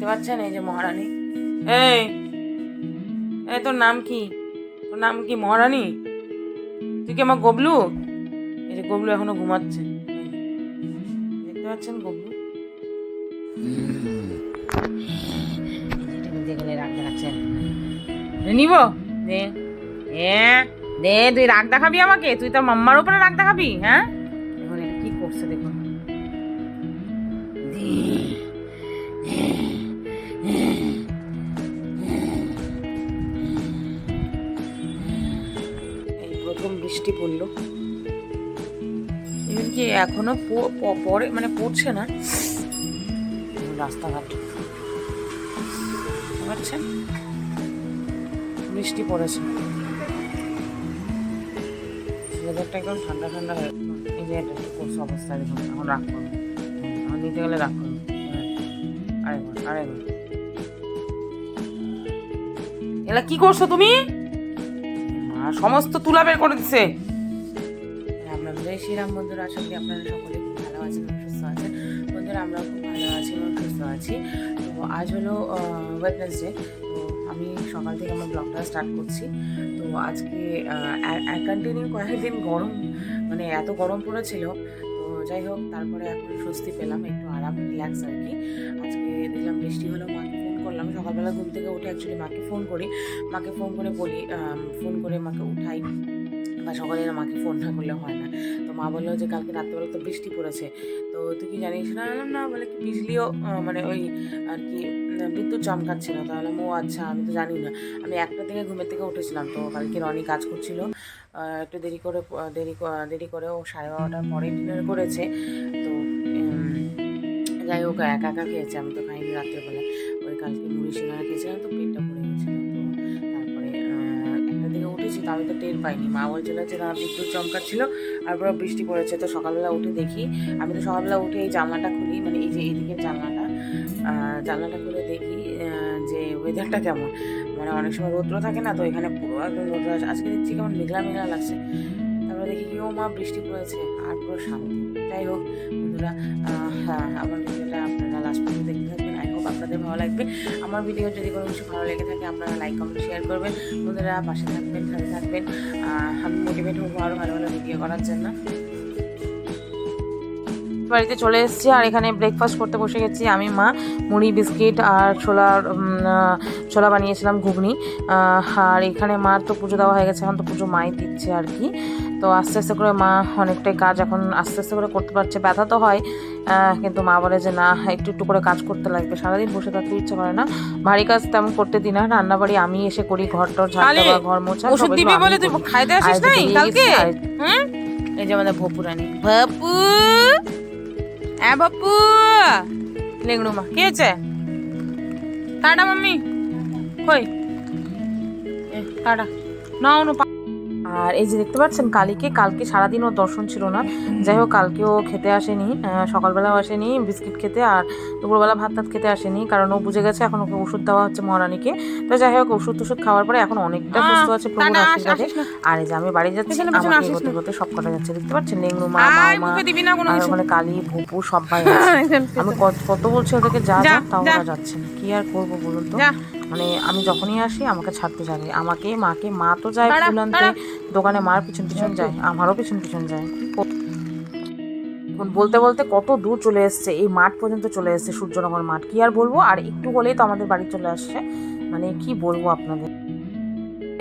দেখতে পাচ্ছেন এই যে মহারানী। এই এই তোর নাম কি? তোর নাম কি মহারানী? তুই কি আমার গবলু? এই যে গবলু এখনো ঘুমাচ্ছে, দেখতে পাচ্ছেন গবলু নিজে গেলে রাগ দেখাচ্ছেন। নিব দে দে, তুই রাগ দেখাবি আমাকে? তুই তোর মাম্মার উপরে রাগ দেখাবি? হ্যাঁ, দেখুন এটা কি করছে দেখুন। এই প্রথম বৃষ্টি পড়লো, এবার কি এখনো পরে মানে পড়ছে না রাস্তাঘাট, বুঝতে পারছেন? বৃষ্টি পড়েছে, ওয়েদারটা একদম ঠান্ডা ঠান্ডা হয়ে, এই যে এটা কি করছে অবস্থা দেখুন। এখন রাগ করুন, এখন নিতে গেলে রাগ করুন। আরেকবার এলা কি করছো তুমি? সমস্ত তুলা বের করে দিছে। আপনার জয় শ্রীরাম বন্ধুরা, আশা করি আপনারা সকলে খুব ভালো আছেন এবং সুস্থ আছেন। বন্ধুরা আমরাও খুব ভালো আছি এবং সুস্থ আছি। তো আজ হলো ওয়েডনেসডে, তো আমি সকাল থেকে আমার ব্লগটা স্টার্ট করছি। তো আজকে কন্টিনিউ কয়েকদিন গরম, মানে এত গরম পড়েছিল। তো যাই হোক, তারপরে এখন স্বস্তি পেলাম, একটু আরাম রিল্যাক্স আর কি। আজকে দেখলাম বৃষ্টি হলো, মাকে ফোন করলাম সকালবেলা ঘুম থেকে উঠে। অ্যাকচুয়ালি মাকে ফোন করে বলি, ফোন করে মাকে উঠাই, বা সকালে মাকে ফোন না করলে হয় না। তো মা বললো যে কালকে রাত্রেবেলা তো বৃষ্টি পড়েছে, তো তুই কি জানিস না? বললাম না, বলে কি বিজলিও মানে ওই আর কি বিদ্যুৎ চমকাচ্ছিল। তাহলে ও আচ্ছা, আমি তো জানি না। আমি একটা থেকে ঘুমের থেকে উঠেছিলাম, তো কালকে রনি কাজ করছিল, একটু দেরি করে ও 12:30টার পরে ডিনার করেছে। তো যাই হোক, একা একা খেয়েছে, আমি তো খাইনি রাত্রেবেলা। ওই কালকে মুড়ি সিঙ্গারা খেয়েছিলাম, তো পেটটা ভরে গেছিলো। তো তারপরে একটা দিকে উঠেছি, তো আমি তো টের পাইনি। মা বলছিল যে না বিদ্যুৎ চমকাচ্ছিল আর পুরো বৃষ্টি পড়েছে। তো সকালবেলা উঠে দেখি, আমি তো সকালবেলা উঠে এই জানলাটা খুলি, মানে এই যে এইদিকের জানলাটা খুলে দেখি যে ওয়েদারটা কেমন। মানে অনেক সময় রৌদ্র থাকে না, তো এখানে পুরো একদম রৌদ্র আছে। আজকে দেখছি কেমন মেঘলা মেঘলা লাগছে। তারপরে দেখি কি ও মা বৃষ্টি পড়েছে, আর পুরো শান্তি। যাই হোক বন্ধুরা, আমার ভিডিওটা আপনারা লাস্ট পর্যন্ত দেখতে থাকবেন। আই হোপ আপনাদের ভালো লাগবে। আমার ভিডিও যদি কোনো কিছু ভালো লেগে থাকে আপনারা লাইক কমেন্ট শেয়ার করবেন। বন্ধুরা পাশে থাকবেন, সাথে থাকবেন। আমি মোটিভেট হবো আরও ভালো ভালো ভিডিও করার জন্য। বাড়িতে চলে এসেছি আর এখানে ব্রেকফাস্ট করতে বসে গেছি। আমি মা মুড়ি বিস্কিট আর ছোলা বানিয়েছিলাম, ঘুগনি। আর এখানে মার তো পুজো দেওয়া হয়ে গেছে, এখন তো পুজো মাই দিচ্ছে আর কি। তো আস্তে আস্তে করে মা অনেকটাই কাজ এখন আস্তে আস্তে করে করতে পারছে। ব্যথা তো হয়, কিন্তু মা বলে যে না, একটু একটু করে কাজ করতে লাগবে। সারাদিন বসে থাকতে ইচ্ছে করে না, ভারী কাজ তেমন করতে দিই না। রান্নাবাড়ি আমি এসে করি, ঘর টর ঝাড় দেওয়া, ঘর মোছা। ওষুধ দিবি বলে তুই খাইতে আসিস নাই কালকে? এই যে আমাদের ভপুরানি, বাপু, হ্যাঁ বাপু, লেংড়ু মা কে আছে? টাটা মাম্মি, কই টাটা নাও। আর এই যে দেখতে পাচ্ছেন কালকে সারাদিন ওর দর্শন ছিল না। যাই হোক, কালকেও খেতে আসেনি, সকালবেলাও আসেনি বিস্কিট খেতে, আর দুপুরবেলা ভাত খেতে আসেনি, কারণ ও বুঝে গেছে এখন ওকে ওষুধ দেওয়া হচ্ছে মহারানীকে। তো যাই হোক, ওষুধ খাওয়ার পরে এখন অনেকটা সুস্থ আছে প্রভুর আশীর্বাদে। আর এই যে আমি বাড়ি যাচ্ছি, আমাকে হতে হতে সব কটা যাচ্ছে। দেখতে পাচ্ছেন লেংড়ু মা, মামা, আর ওখানে কালী, ভুপু সবাই আছে। আমি কত বলছি ওদেরকে যা যা, তাও ওরা যাচ্ছে না। কি আর করবো বলুন তো? মানে আমি যখনই আসি আমাকে ছাড়তে যাবে, আমাকে মাকে, মা তো যায় ফুল আনতে দোকানে, মার পিছন পিছন যায়, আমারও পিছন পিছন যায়। বলতে বলতে কত দূর চলে এসছে, এই মাঠ পর্যন্ত চলে এসছে, সূর্যনগর মাঠ। কি আর বলবো, আর একটু হলেই তো আমাদের বাড়ি চলে আসছে। মানে কি বলবো আপনাদের।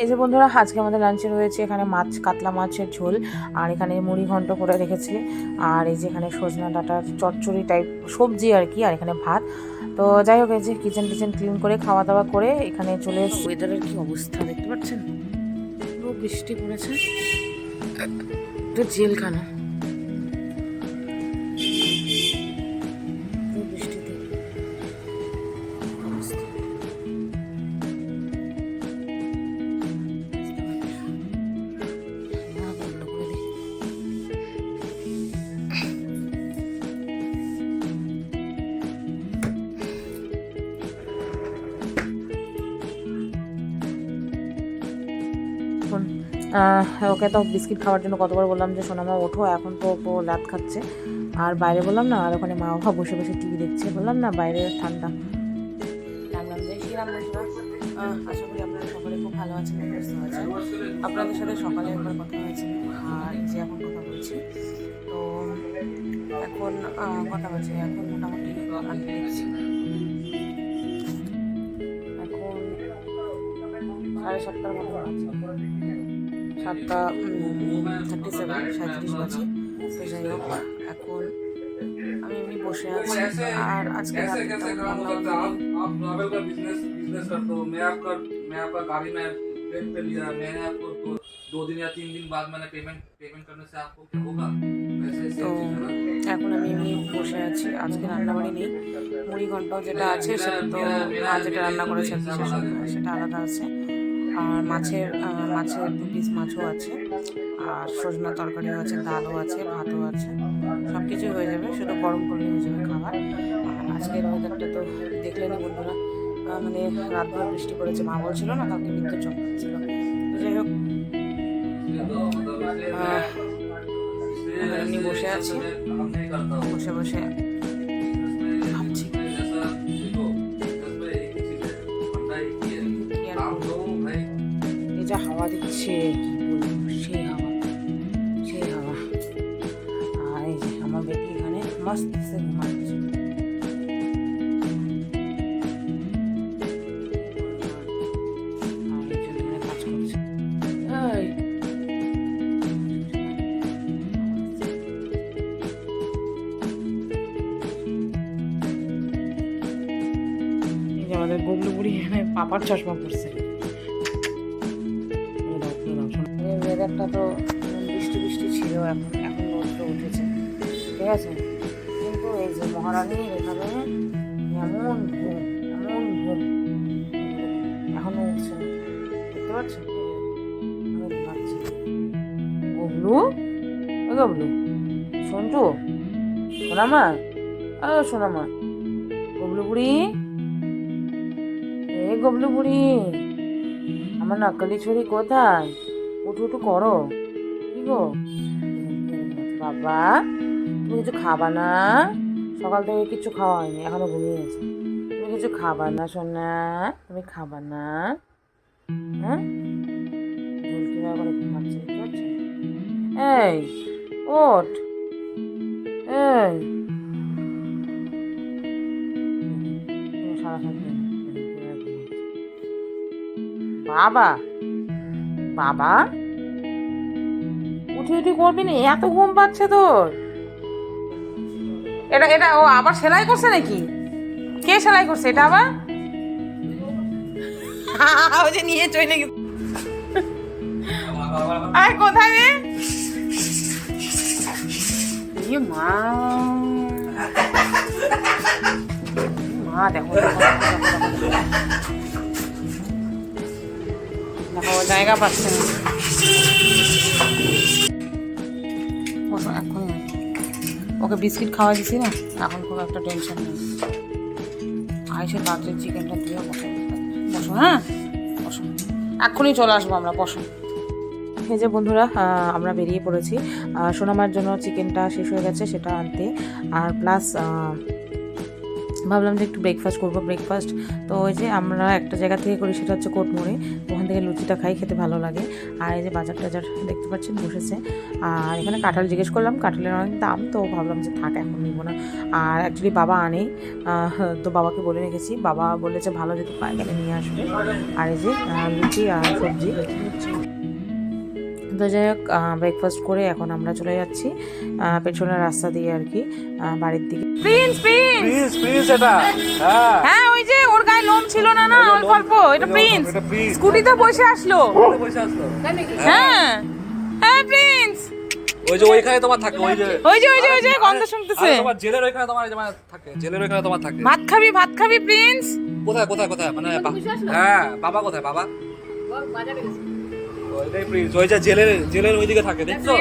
এই যে বন্ধুরা, আজকে আমাদের লাঞ্চে রয়েছে এখানে কাতলা মাছের ঝোল, আর এখানে মুড়ি ঘন্ট করে রেখেছে, আর এই যে এখানে সজনা ডাঁটার চচ্চড়ি টাইপ সবজি আর কি, আর এখানে ভাত। তো যাই হোক, এই যে কিচেন ক্লিন করে খাওয়া দাওয়া করে এখানে চলে এসেছি। ওয়েদারের কি অবস্থা দেখতে পাচ্ছেন, পুরো বৃষ্টি পড়েছে, জেলখানা বৃষ্টিতে অবস্থা। ওকে তো বিস্কিট খাওয়ার জন্য কতবার বললাম যে সোনামা ওঠো, এখন তো ও লাত খাচ্ছে। আর বাইরে বললাম না, আর ওখানে মা বাবা বসে বসে টিভি দেখছে, বললাম না বাইরে ঠান্ডা। শ্রীরাম বন্ধুরা, আশা করি আপনারা সকলে খুব ভালো আছেন, সুস্থ আছেন। আপনাদের সাথে সকালে একবার কথা হয়েছিল, আর এই যে এখন কথা বলছি। তো এখন কথা বলছি, এখন মোটামুটি আমি দেখছি এখন 7:30 মতো আছে, 7:37, 37 বাজে। তো যাই হোক, এখন আমি এমনি বসে আছি। আর আজকে आप ट्रैवल का बिजनेस करते हो। मैं आपका गाड़ी में रेंट पे लिया, मैंने आपको 2 दिन या 3 दिन बाद मैंने पेमेंट करने से आपको क्या होगा? वैसे তো এখন আমি এমনি বসে আছি। আজকে রান্নাবাড়ি নেই, মুড়ি ঘন্টাও যেটা আছে সেটা তো মা যেটা রান্না করেছে সেটা আলাদা আছে। আর মাছের 2 পিস মাছও আছে, আর সজনা তরকারিও আছে, ডালও আছে, ভাতও আছে, সব কিছুই হয়ে যাবে, শুধু গরম করলে হয়ে যাবে খাবার। আর আজকের ওয়েদারটা তো দেখলেনি বন্ধুরা, মানে রাতভর বৃষ্টি পড়েছে। মা বলছিল না কালকে বিদ্যুৎ চমকাচ্ছিল। তো যাই হোক, এমনি বসে আছি, বসে বসে ভাবছি এই যা হাওয়া দিচ্ছে, কি বলবো, সেই হাওয়া। আর এই যে আমার বেটি এখানে মস্ত সে ঘুমাচ্ছে। আর একজন এখানে কাজ করছে। এই যে আমাদের গুগলু বুড়ি এখানে পাপার চশমা পড়ছে। ওয়েদারটা তো বৃষ্টি বৃষ্টি ছিল, এখন রোদ উঠেছে, ঠিক আছে। কিন্তু এই যে মহারানীর এখানে এমন ঘুম এখনো উঠছে না, দেখতে পাচ্ছেন? ঘুমাচ্ছে গবলু, গবলু শুনছো? সোনামা, সোনামা, গবলু বুড়ি, গবলু বুড়ি, আমার নকলি ছুরি কোথায়? উঠু করো, কি গো বাবা, তুমি কিছু খাবা না? সকাল থেকে কিছু খাওয়া হয়নি, এখনো ঘুমিয়ে আছে। তুমি কিছু খাবা না সোনা? তুমি খাবা না? হ্যাঁ, কিভাবে করে ঘুমাচ্ছে, দেখতে পাচ্ছ? এই ওঠ, এই সারা বাবা বাবা, উঠি করবি না, এত ঘুম পাচ্ছে তোর? এটা ও আবার সেলাই করছে নাকি? কে সেলাই করছে এটা আবার? ও যে নিয়ে চলে গেছে। আর কোথায় রে? মা দেখো জায়গা পাচ্ছে না। এখন ওকে বিস্কিট খাওয়া দিছি না, এখন খুব একটা টেনশন নেই। আইসে তাড়াতাড়ি চিকেনটা দিয়ে বসো, হ্যাঁ বসো, এখনই চলে আসবো আমরা, বসো। এই যে বন্ধুরা, আমরা বেরিয়ে পড়েছি। সোনামার জন্য চিকেনটা শেষ হয়ে গেছে, সেটা আনতে। আর প্লাস ভাবলাম যে একটু ব্রেকফাস্ট করবো। তো ওই যে আমরা একটা জায়গা থেকে করি, সেটা হচ্ছে কোটমোড়ে, ওখান থেকে লুচিটা খাই, খেতে ভালো লাগে। আর এই যে বাজার টাজার দেখতে পাচ্ছেন বসেছে। আর এখানে কাঁঠাল জিজ্ঞেস করলাম, কাঁঠালের অনেক দাম, তো ভাবলাম যে থাক, এখন নিব না। আর অ্যাকচুয়ালি বাবা আনে, তো বাবাকে বলে রেখেছি, বাবা বলেছে ভালো যদি পায় তাহলে নিয়ে আসবে। আর এই যে লুচি আর সবজি। তো যাই হোক, ব্রেকফাস্ট করে এখন আমরা চলে যাচ্ছি পেছনের রাস্তা দিয়ে আর কি, বাড়ির দিকে। प्रिंस এটা, হ্যাঁ ওই যে ওর গায়ে লোম ছিল না, অল্প অল্প, এটা প্রিন্স স্কুটিতে বসে আসলো। হ্যাঁ হ্যাঁ প্রিন্স, ওই যে ওইখানে তোমার থাকে, ওই যে গন্ধ শুনতেছে। তোমার জেলের ওইখানে তোমার থাকে, জেলের ওইখানে তোমার থাকে। ভাত খাবি প্রিন্স? কোথায় মানে হ্যাঁ, বাবা কোথায়? বাবা ওইটাই প্রিন্স, ওই যে জেলের ওইদিকে থাকে, দেখছো?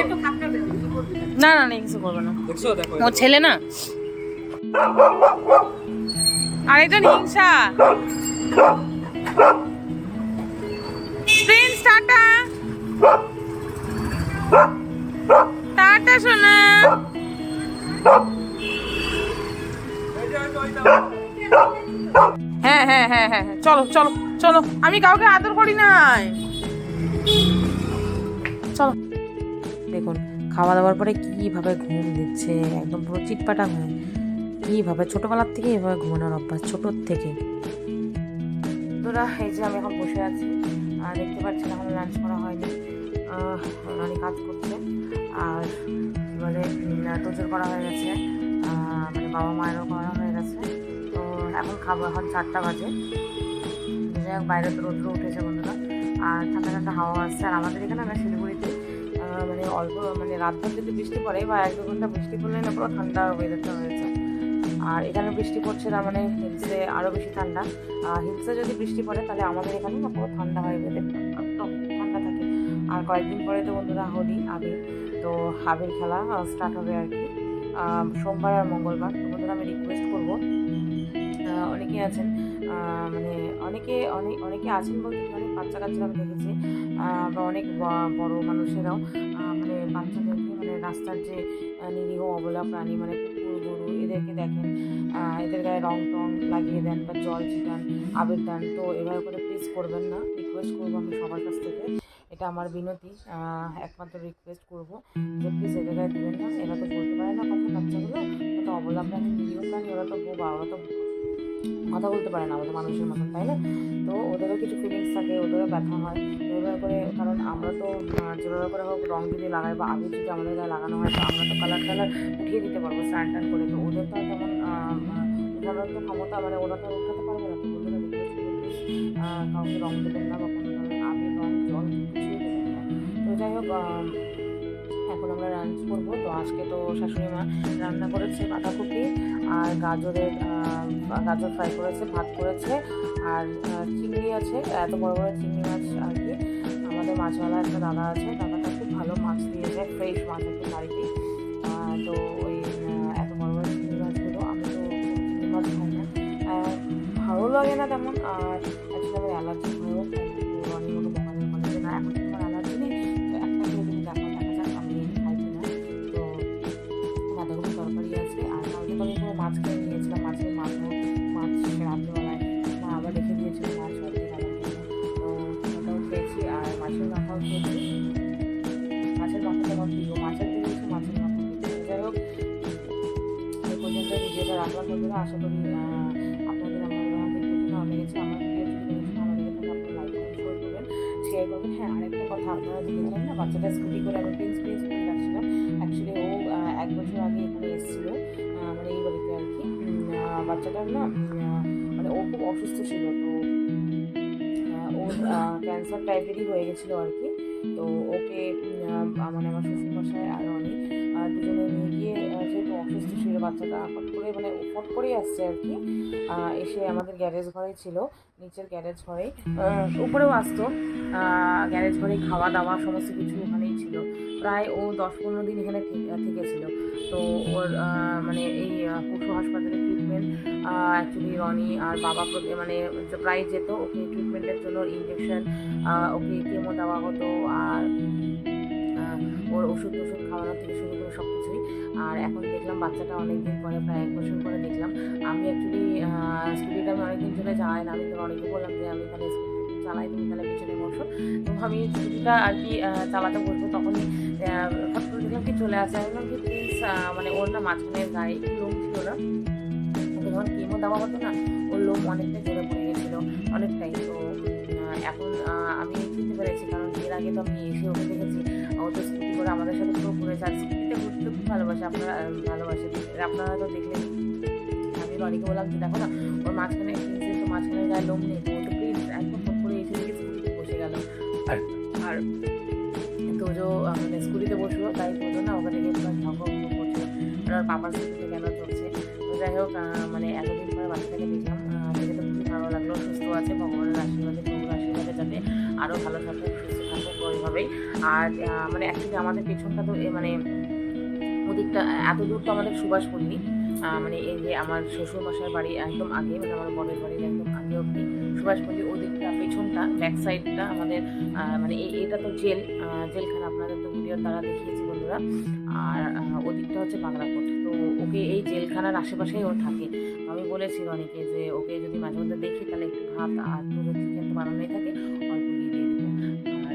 না কিছু করবে না, দেখছো? দেখো ও ছেলে না, আরেকজন হিংসা। প্রিন্স টাটা, টাটা সোনা। হ্যাঁ হ্যাঁ হ্যাঁ হ্যাঁ হ্যাঁ হ্যাঁ, চলো চলো চলো, আমি কাউকে আদর করি নাই। চলো। দেখুন খাওয়া দাওয়ার পরে কীভাবে ঘুম দিচ্ছে, একদম পুরো চিটপাটা হয়ে, কীভাবে ছোটোবেলার থেকে এভাবে ঘুমানোর অভ্যাস, ছোটোর থেকে। তোরা এই যে আমি এখন বসে আছি, আর দেখতে পাচ্ছি এখন লাঞ্চ করা হয়নি, রানী কাজ করছে, আর মানে তোজোর করা হয়ে গেছে, মানে বাবা মায়েরও করা হয়ে গেছে। তো এখন খাবো, এখন 4টা বাজে। যাই হোক বাইরে তো রোদ্র উঠেছে বন্ধুরা, আর ঠান্ডা ঠান্ডা হাওয়া আসছে। আর আমাদের এখানে না শিলিগুড়িতে মানে অল্প মানে রাত ভর যদি বৃষ্টি পড়ে বা 1-2 ঘন্টা বৃষ্টি পড়লে না পুরো ঠান্ডা ওয়েদারটা হয়েছে। আর এখানে বৃষ্টি পড়ছে না মানে হিলসে আরও বেশি ঠান্ডা। হিলসে যদি বৃষ্টি পড়ে তাহলে আমাদের এখানে না পুরো ঠান্ডা হয়ে গেলে একদম ঠান্ডা থাকে। আর কয়েকদিন পরে তো বন্ধুরা হোলি, আবির, তো আবির খেলা স্টার্ট হবে আর কি, সোমবার আর মঙ্গলবার। তো বন্ধুরা আমি রিকোয়েস্ট করবো, অনেকে আছেন মানে অনেকে আছেন বলতে অনেক বাচ্চা কাচ্চারা আমি দেখেছি, বা অনেক বড় মানুষেরাও মানে বাচ্চাদেরকে মানে রাস্তার যে নিরীহ অবলা প্রাণী মানে কুকুর গরু এদেরকে দেখেন, এদের গায়ে রং টং লাগিয়ে দেন বা জল ছিটান, আবির দেন। তো এভাবে করে প্লিজ করবেন না, রিকোয়েস্ট করবো আমি সবার কাছ থেকে, এটা আমার বিনতি, একমাত্র রিকোয়েস্ট করবো যে প্লিজ এদের গায়ে দেবেন না। এরা তো বলতে পারে না কথা, বাচ্চাগুলো তো অবলা প্রাণী নিরীহ প্রাণী, ওরা তো বোবা, ওরা তো কথা বলতে পারে না আমাদের মানুষের মতন, তাই না? তো ওদেরও কিছু ফিলিংস থাকে, ওদেরও ব্যথা হয় এভাবে করে। কারণ আমরা তো যেভাবে করে হোক রং যদি লাগাই বা আবির যদি আমাদের গায়ে লাগানো হয় তো আমরা তো কালার উঠিয়ে দিতে পারবো স্নান টান করে। তো ওদের তো তেমন উঠানোর তো ক্ষমতা মানে ওরা তো উঠাতে পারবে না। তো ওদের রিকোয়েস্ট করে প্লিজ কাউকে রং দেবেন না বা কোনো ধরনের আবির রং জল কিছুই দেবেন না। তো যাই হোক এখন আমরা লাঞ্চ করবো। তো আজকে তো শাশুড়ি মা রান্না করেছে বাঁধাকপি আর গাজর ফ্রাই করেছে, ভাত করেছে, আর চিংড়ি আছে, এত বড় বড় চিংড়ি মাছ আর কি। আমাদের মাছওয়ালা একটা দাদা আছে, দাদাটা খুব ভালো মাছ দিয়ে যায়, ফ্রেশ মাছ আর কি বাড়িতে। তো ওই এত বড় বড় চিংড়ি মাছগুলো, আমি তো চিংড়ি মাছ খাই না, ভালো লাগে না তেমন। আর অ্যাকচুয়ালি আমার অ্যালার্জি হয়েও অনেক মতো দোকানের বলে যে না এখন তোমার অ্যালার্জি নেই, তো একটা করে তুমি দেখা যাক আমি খাই কিনা। তো বাঁধাকপি তরকারি আছে, আর কালকে তো আমি পুরো মাছ খেয়ে নিয়েছিলাম, মাছ রাত্রেবেলায় মা আবার রেখে দিয়েছিল মাছ হয়তো খাবার জন্য। তো ওটাও খেয়েছি, আর মাছের মাথাও খেয়েছি। মাছের মাথাটা আমার প্রিয়, মাছের খেয়েছি, মাছের মাথা খেয়েছি। যাই হোক এই পর্যন্ত ভিডিওটা রাখলাম বন্ধুরা। আশা করি আপনাদের আমার ভিডিওটি ভালো লেগেছে। আমার ভিডিও যদি ভালো লেগে থাকে আপনারা লাইক করবেন, শেয়ার করবেন। হ্যাঁ আরেকটা কথা, আপনারা দেখেছিলেন না বাচ্চাটা স্কুটি করে আমি প্রিন্স করে রাখছিলাম। অ্যাকচুয়ালি ও 1 বছর আগে এখানে এসেছিলো মানে এই বাড়িতে আর কি। বাচ্চাটার না মানে ও খুব অসুস্থ ছিল, তো ওর ক্যান্সার টাইপেরই হয়ে গেছিলো আর কি। তো ওকে মানে আমার শ্বশুরমশাই আর অনেক দুজনে নিয়ে গিয়ে, যেহেতু অসুস্থ ছিল বাচ্চাটা, ফট করেই আসছে আর কি। এসে আমাদের গ্যারেজ ঘরেই ছিল, নিচের গ্যারেজ ঘরেই, উপরেও আসতো, গ্যারেজ ঘরেই খাওয়া দাওয়া সমস্ত কিছু ওখানেই ছিল। প্রায় ও 10-15 দিন এখানে থেকেছিল। তো ওর মানে এই পশু হাসপাতালে ট্রিটমেন্ট, অ্যাকচুয়ালি রনি আর বাবা মানে প্রায় যেত ওকে ট্রিটমেন্টের জন্য, ইঞ্জেকশন, ওকে কেমো দেওয়া হতো, আর ওর ওষুধ খাওয়ানো থেকে শুরু করে সব কিছুই। আর এখন দেখলাম বাচ্চাটা অনেকদিন পরে, প্রায় 1 বছর পরে দেখলাম। আমি অ্যাকচুয়ালি স্কুটিটা আমি অনেকদিন চলে যাই না, আমি তো অনেকে বললাম যে আমি তাহলে স্কুটি চালাই, তুমি তাহলে পেছনে বসো। তো আমি স্কুটিটা আর কি চালাতে বসবো, তখনই হঠাৎ করে দেখলাম কি চলে আসে। আমি বললাম কি প্লিজ, মানে ওর না মাঝখানের গায়ে একটু লোম ছিল না, ওকে যখন কেমো দেওয়া হতো না ওর লোম অনেকটাই জোরে পড়ে গেছিলো, অনেকটাই। তো এখন আমি চিনতে পেরেছি, কারণ এর আগে তো আমি এসে ওকে দেখেছি, ও তো স্কুটি করে আমাদের সাথে পুরো ঘুরেছে, আর স্কুটিতে ঘুরতে খুব ভালোবাসে, আপনারা তো দেখলেন। আমি রনিকে বললাম যে দেখো না ওর মাঝখানে তো মাঝখানে গায়ে লোম নেই, তো ও তো প্লিজ একদম ফট করে এসে দেখে স্কুটিতে বসে গেল। আর তোজো মানে স্কুটিতে বসলো, তাই তোজো না ওকে দেখে পুরো ঝগড়া করছিল, আর বাবার স্কুটিতে কেন চলছে। তো যাই হোক মানে এতদিন পরে বাচ্চাটাকে দেখলাম, দেখে তো খুবই ভালো লাগলো। সুস্থ আছে, ভগবানের আশীর্বাদে, প্রভুর আশীর্বাদে যাতে আরও ভালো থাকুক, সুস্থ থাকুক ওইভাবেই। আর মানে অ্যাকচুয়ালি আমাদের পেছনটা তো মানে ওদিকটা এত দূর তো আমাদের সুভাষপল্লী, মানে এই যে আমার শ্বশুরমশাইয়ের বাড়ি একদম আগে, মানে আমার বড়ের বাড়ির একদম আগে অবধি সুভাষপল্লী, ওদিকটা পেছনটা ব্যাক সাইডটা আমাদের মানে এটা তো জেলখানা, আপনাদের তো ভিডিওর দ্বারা দেখিয়েছি বন্ধুরা। আর ওদিকটা হচ্ছে বাংলাকোট। তো ওকে এই জেলখানার আশেপাশেই ও থাকে। আমি বলেছি রনিকে যে ওকে যদি মাঝে মধ্যে দেখি তাহলে একটু ভাত আর দুধের চিকেন তো বানানোই থাকে, অল্প গিয়ে দিয়ে দেবো। আর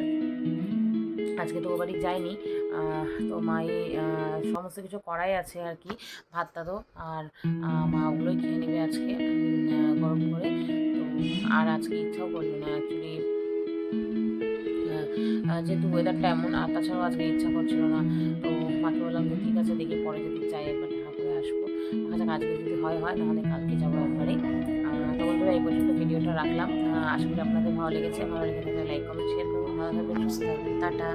আজকে তো ও বাড়ি যায়নি, তো মাই সমস্ত কিছু করাই আছে আর কি, ভাতটা তো, আর মা ওগুলোই খেয়ে নেবে আজকে গরম করে। তো আর আজকে ইচ্ছাও করবে না অ্যাকচুয়ালি, যেহেতু ওয়েদারটা এমন, আর তাছাড়াও আজকে ইচ্ছা করছিল না। তো মাকে বললাম যে ঠিক আছে, দেখি পরে যদি যাই একবার দেখা করে আসবো, দেখা যাক আজকে যদি হয় নাহলে কালকে যাবো একবারে। তো বন্ধুরা এই পর্যন্ত ভিডিওটা রাখলাম, আশা করি আপনাদের ভালো লেগেছে। ভালো লেগে থাকলে লাইক কমেন্ট শেয়ার করুন, ভালো থাকবেন, সুস্থ থাকবেন, টাটা।